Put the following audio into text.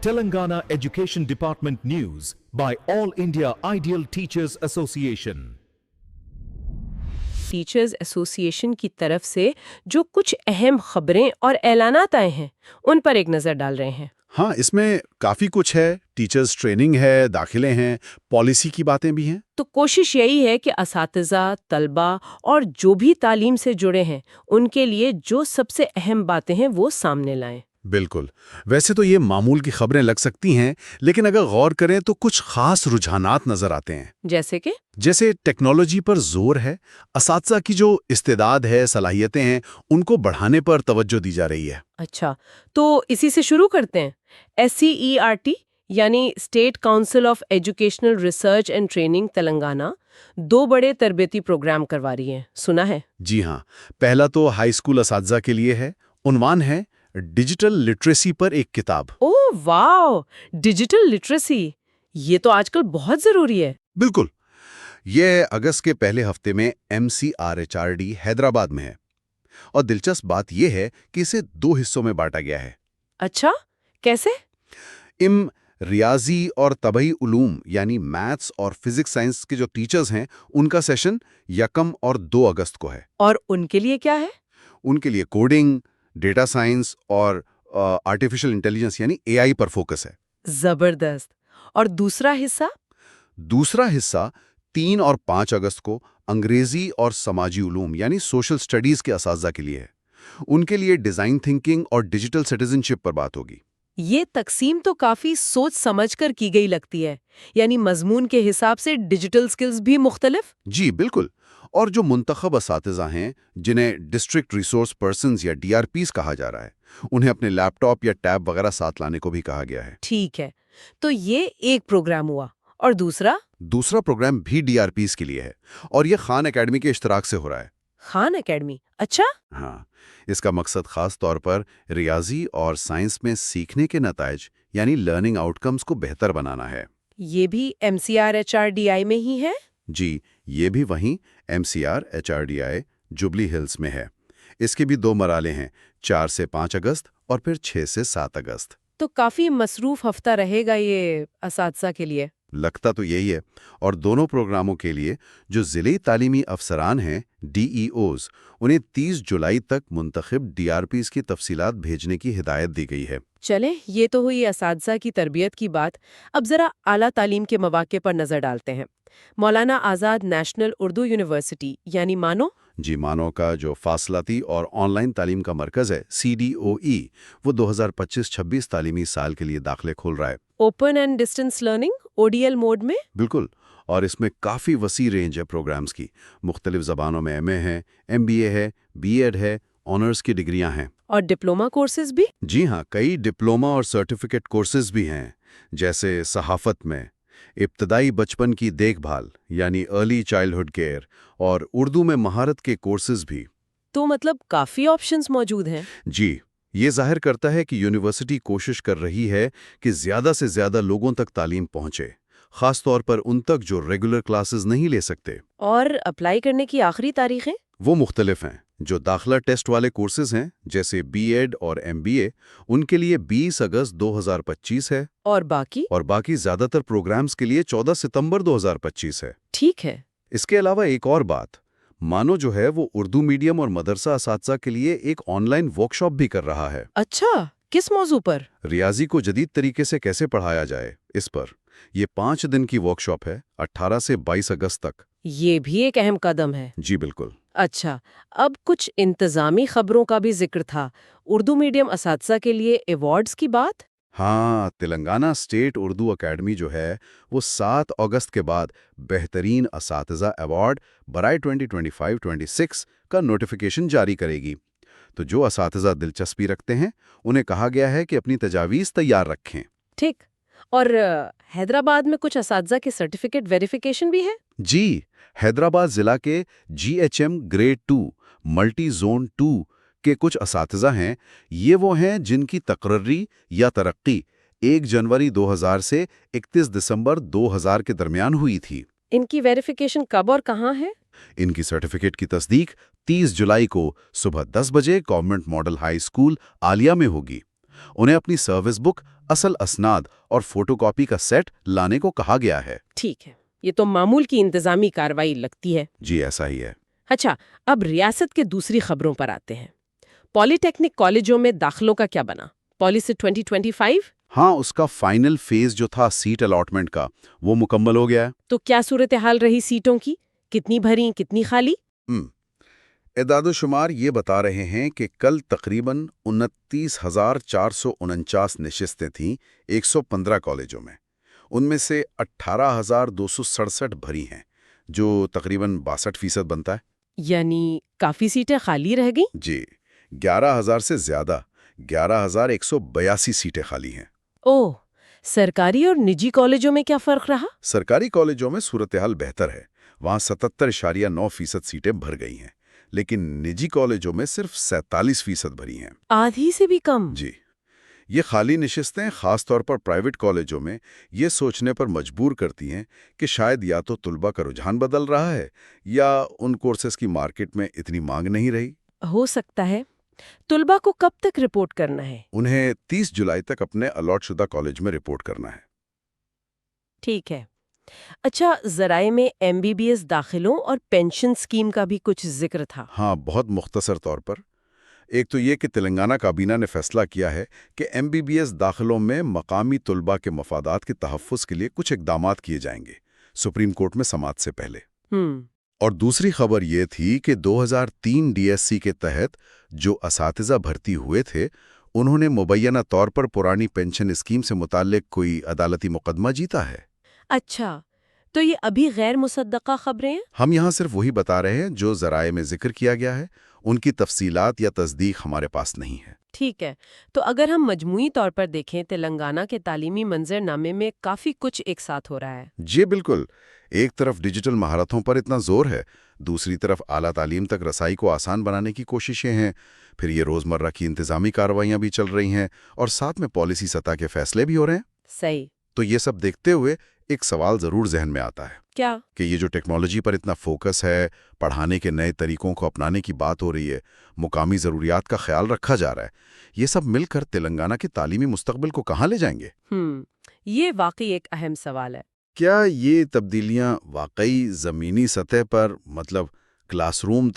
Telangana Education Department News by All India Ideal Teachers Association. Teachers association की तरफ से जो कुछ अहम खबरें और ऐलानात आए हैं उन पर एक नज़र डाल रहे हैं। हाँ, इसमें काफ़ी कुछ है। टीचर्स ट्रेनिंग है, दाखिले हैं, पॉलिसी की बातें भी हैं। तो कोशिश यही है कि असातिज़ा, तलबा और जो भी तालीम से जुड़े हैं उनके लिए जो सबसे अहम बातें हैं वो सामने लाएं। बिल्कुल। वैसे तो ये मामूल की खबरें लग सकती हैं, लेकिन अगर गौर करें तो कुछ खास रुझानात नजर आते हैं। जैसे टेक्नोलॉजी पर जोर है, असातिज़ा की जो इस्तेदाद है, सलाहियतें हैं, उनको बढ़ाने पर तवज्जो दी जा रही है। अच्छा, तो इसी से शुरू करते हैं। SCERT यानी state council of educational research and training Telangana 2 बड़े तरबेती प्रोग्राम करवा रही है, सुना है? जी हाँ, पहला तो हाई स्कूल असातिज़ा के लिए है। उन्वान है डिजिटल लिटरेसी पर एक किताब। ओह वाह, डिजिटल लिटरेसी, ये तो आजकल बहुत जरूरी है। बिल्कुल। ये अगस्त के पहले हफ्ते में MCRHRD हैदराबाद में है। और दिलचस्प बात यह है कि इसे 2 हिस्सों में बांटा गया है। अच्छा, कैसे? रियाजी और तबई उलूम यानी मैथ्स और फिजिक्स साइंस के जो टीचर्स हैं, उनका सेशन 1 और 2 अगस्त को है। और उनके लिए क्या है? उनके लिए कोडिंग, डेटा साइंस और आर्टिफिशियल इंटेलिजेंस यानी AI पर फोकस है। जबरदस्त। और दूसरा हिस्सा? दूसरा हिस्सा 3 और 5 अगस्त को अंग्रेजी और समाजी उलूम यानी सोशल स्टडीज के असातिज़ा के लिए है। उनके लिए डिजाइन थिंकिंग और डिजिटल सिटीजनशिप पर बात होगी। ये तकसीम तो काफी सोच समझकर की गई लगती है, यानी मजमून के हिसाब से डिजिटल स्किल्स भी मुख्तलिफ। जी बिल्कुल। और जो मुंतखब असातिज़ा हैं, जिन्हें डिस्ट्रिक्ट रिसोर्स पर्सन्स या DRPs कहा जा रहा है, उन्हें अपने लैपटॉप या टैब वगैरह साथ लाने को भी कहा गया है। ठीक है, तो ये एक प्रोग्राम हुआ। और दूसरा प्रोग्राम भी DRPs के लिए है, और ये खान एकेडमी के इश्तराक से हो रहा है। खान एकेडमी? अच्छा। हाँ, इसका मकसद खास तौर पर रियाजी और साइंस में सीखने के नताइज यानी लर्निंग आउटकम्स को बेहतर बनाना है। ये भी MCRHRDI में ही है? जी, ये भी वहीं MCRHRDI जुबली हिल्स में है। इसके भी 2 मराले हैं, 4 से 5 अगस्त और फिर 6 से 7 अगस्त। तो काफी मसरूफ हफ्ता रहेगा ये असातिज़ा के लिए। लगता तो यही है। और दोनों प्रोग्रामों के लिए जो ज़िले तालीमी अफसरान हैं, DEOs, उन्हें 30 जुलाई तक मुंतखब DRPs की तफसीलात भेजने की हिदायत दी गई है। चले, ये तो हुई असातिज़ा की तरबियत की बात। अब जरा आला तालीम के मौक़े पर नजर डालते हैं। मौलाना आज़ाद नेशनल उर्दू यूनिवर्सिटी यानी मानो मानो का जो फासलाती और ऑनलाइन तालीम का मरकज़ है, CDOE, वो 2025-26 तालीमी साल के लिए दाखिले खोल रहा है। Open and distance learning ODL mode में? बिल्कुल। और इसमें काफ़ी वसी रेंज है प्रोग्राम्स की। मुख्तलिफ ज़बानों में MA है, MBA है, BEd है, ऑनर्स की डिग्रियां हैं। और डिप्लोमा कोर्सेज भी? जी हाँ, कई डिप्लोमा और सर्टिफिकेट कोर्सेज भी हैं, जैसे सहाफ़त में इब्तदाई बचपन की देखभाल यानी अर्ली चाइल्डहुड केयर, और उर्दू में महारत के कोर्सेज भी। तो मतलब काफ़ी ऑप्शंस मौजूद हैं। जी, ये जाहिर करता है कि यूनिवर्सिटी कोशिश कर रही है कि ज़्यादा से ज़्यादा लोगों तक तालीम पहुँचे, ख़ास तौर पर उन तक जो रेगुलर क्लासेस नहीं ले सकते। और अप्लाई करने की आखिरी तारीखें? वो मुख्तलिफ हैं। जो दाखिला टेस्ट वाले कोर्सेज हैं, जैसे BEd और MBA, उनके लिए 20 अगस्त 2025 है। और बाकी ज़्यादातर प्रोग्राम्स के लिए 14 सितंबर 2025 है। ठीक है। इसके अलावा एक और बात, मानो जो है वो उर्दू मीडियम और मदरसा असातिज़ा के लिए एक ऑनलाइन वर्कशॉप भी कर रहा है। अच्छा, किस मौजू पर? रियाजी को जदीद तरीके से कैसे पढ़ाया जाए, इस पर। ये 5 दिन की वर्कशॉप है, 18 से 22 अगस्त तक। ये भी एक अहम कदम है। जी बिल्कुल। अच्छा, अब कुछ इंतज़ामी खबरों का भी जिक्र था। उर्दू मीडियम असातिज़ा के लिए अवार्ड्स की बात? हाँ, तेलंगाना स्टेट उर्दू अकेडमी जो है, वो 7 अगस्त के बाद बेहतरीन असातिज़ा अवार्ड बराए 2025-26 का नोटिफिकेशन जारी करेगी। तो जो असातिज़ा दिलचस्पी रखते हैं, उन्हें कहा गया है कि अपनी तजावीज़ तैयार रखें। ठीक। और हैदराबाद में कुछ असातिज़ा के सर्टिफिकेट वेरिफिकेशन भी है? जी, हैदराबाद ज़िला के GHM ग्रेड 2 मल्टी जोन 2 के कुछ असातिज़ा हैं। ये वो हैं जिनकी तकर्री या तरक्की 1 जनवरी 2000 से 31 दिसंबर 2000 के दरमियान हुई थी। इनकी वेरिफिकेशन कब और कहाँ है? इनकी सर्टिफिकेट की तस्दीक 30 जुलाई को सुबह 10 बजे government model high school Alia में होगी। انہیں اپنی سروس بک، اصل اسناد اور فوٹو کاپی کا سیٹ لانے کو کہا گیا ہے۔ ٹھیک ہے، یہ تو معمول کی انتظامی کارروائی لگتی ہے۔ جی ایسا ہی ہے۔ اچھا، اب ریاست کے دوسری خبروں پر آتے ہیں۔ پولی ٹیکنک کالجوں میں داخلوں کا کیا بنا؟ پالیسی 2025؟ ہاں، اس کا فائنل فیز جو تھا سیٹ الاٹمنٹ کا، وہ مکمل ہو گیا ہے۔ تو کیا صورتحال رہی سیٹوں کی؟ کتنی بھری، کتنی خالی؟ اعداد و شمار یہ بتا رہے ہیں کہ کل تقریباً 29,449 نشستیں تھیں 115 کالجوں میں۔ ان میں سے 18,267 بھری ہیں، جو تقریباً 62% بنتا ہے۔ یعنی کافی سیٹیں خالی رہ گئیں؟ جی، 11,000 سے زیادہ، 11,182 سیٹیں خالی ہیں۔ اوہ، سرکاری اور نجی کالجوں میں کیا فرق رہا؟ سرکاری کالجوں میں صورتحال بہتر ہے، وہاں 77.9% سیٹیں بھر گئی ہیں، لیکن نجی کالجوں میں صرف 47% بھری ہیں۔ آدھی سے بھی کم؟ جی، یہ خالی نشستیں خاص طور پر پرائیویٹ کالجوں میں یہ سوچنے پر مجبور کرتی ہیں کہ شاید یا تو طلبہ کا رجحان بدل رہا ہے یا ان کورسز کی مارکیٹ میں اتنی مانگ نہیں رہی۔ ہو سکتا ہے۔ طلبہ کو کب تک رپورٹ کرنا ہے؟ انہیں 30 جولائی تک اپنے الاٹ شدہ کالج میں رپورٹ کرنا ہے۔ ٹھیک ہے۔ اچھا، ذرائع میں MBBS داخلوں اور پینشن سکیم کا بھی کچھ ذکر تھا۔ ہاں، بہت مختصر طور پر ایک تو یہ کہ تلنگانہ کابینہ نے فیصلہ کیا ہے کہ MBBS داخلوں میں مقامی طلبہ کے مفادات کے تحفظ کے لیے کچھ اقدامات کیے جائیں گے، سپریم کورٹ میں سماعت سے پہلے۔ اور دوسری خبر یہ تھی کہ 2003 DSC کے تحت جو اساتذہ بھرتی ہوئے تھے، انہوں نے مبینہ طور پر پرانی پینشن اسکیم سے متعلق کوئی عدالتی مقدمہ جیتا ہے۔ اچھا، تو یہ ابھی غیر مصدقہ خبریں ہیں؟ ہم یہاں صرف وہی بتا رہے ہیں جو ذرائع میں ذکر کیا گیا ہے، ان کی تفصیلات یا تصدیق ہمارے پاس نہیں ہے۔ ٹھیک ہے، تو اگر ہم مجموعی طور پر دیکھیں، تلنگانہ کے تعلیمی منظر نامے میں کافی کچھ ایک ساتھ ہو رہا ہے۔ جی بالکل، ایک طرف ڈیجیٹل مہارتوں پر اتنا زور ہے، دوسری طرف اعلیٰ تعلیم تک رسائی کو آسان بنانے کی کوششیں ہیں، پھر یہ روزمرہ کی انتظامی کارروائیاں بھی چل رہی ہیں، اور ساتھ میں پالیسی سطح کے فیصلے بھی ہو رہے ہیں۔ صحیح۔ تو یہ سب دیکھتے ہوئے ایک سوال ضرور ذہن میں آتا ہے۔ کیا؟ کہ یہ جو ٹیکنالوجی پر اتنا فوکس ہے، پڑھانے کے نئے طریقوں کو اپنانے کی بات ہو رہی ہے، مقامی ضروریات کا خیال رکھا جا رہا ہے، یہ سب مل کر تلنگانہ کے تعلیمی مستقبل کو کہاں لے جائیں گے؟ یہ واقعی ایک اہم سوال ہے۔ کیا یہ تبدیلیاں واقعی زمینی سطح پر، مطلب کلاس روم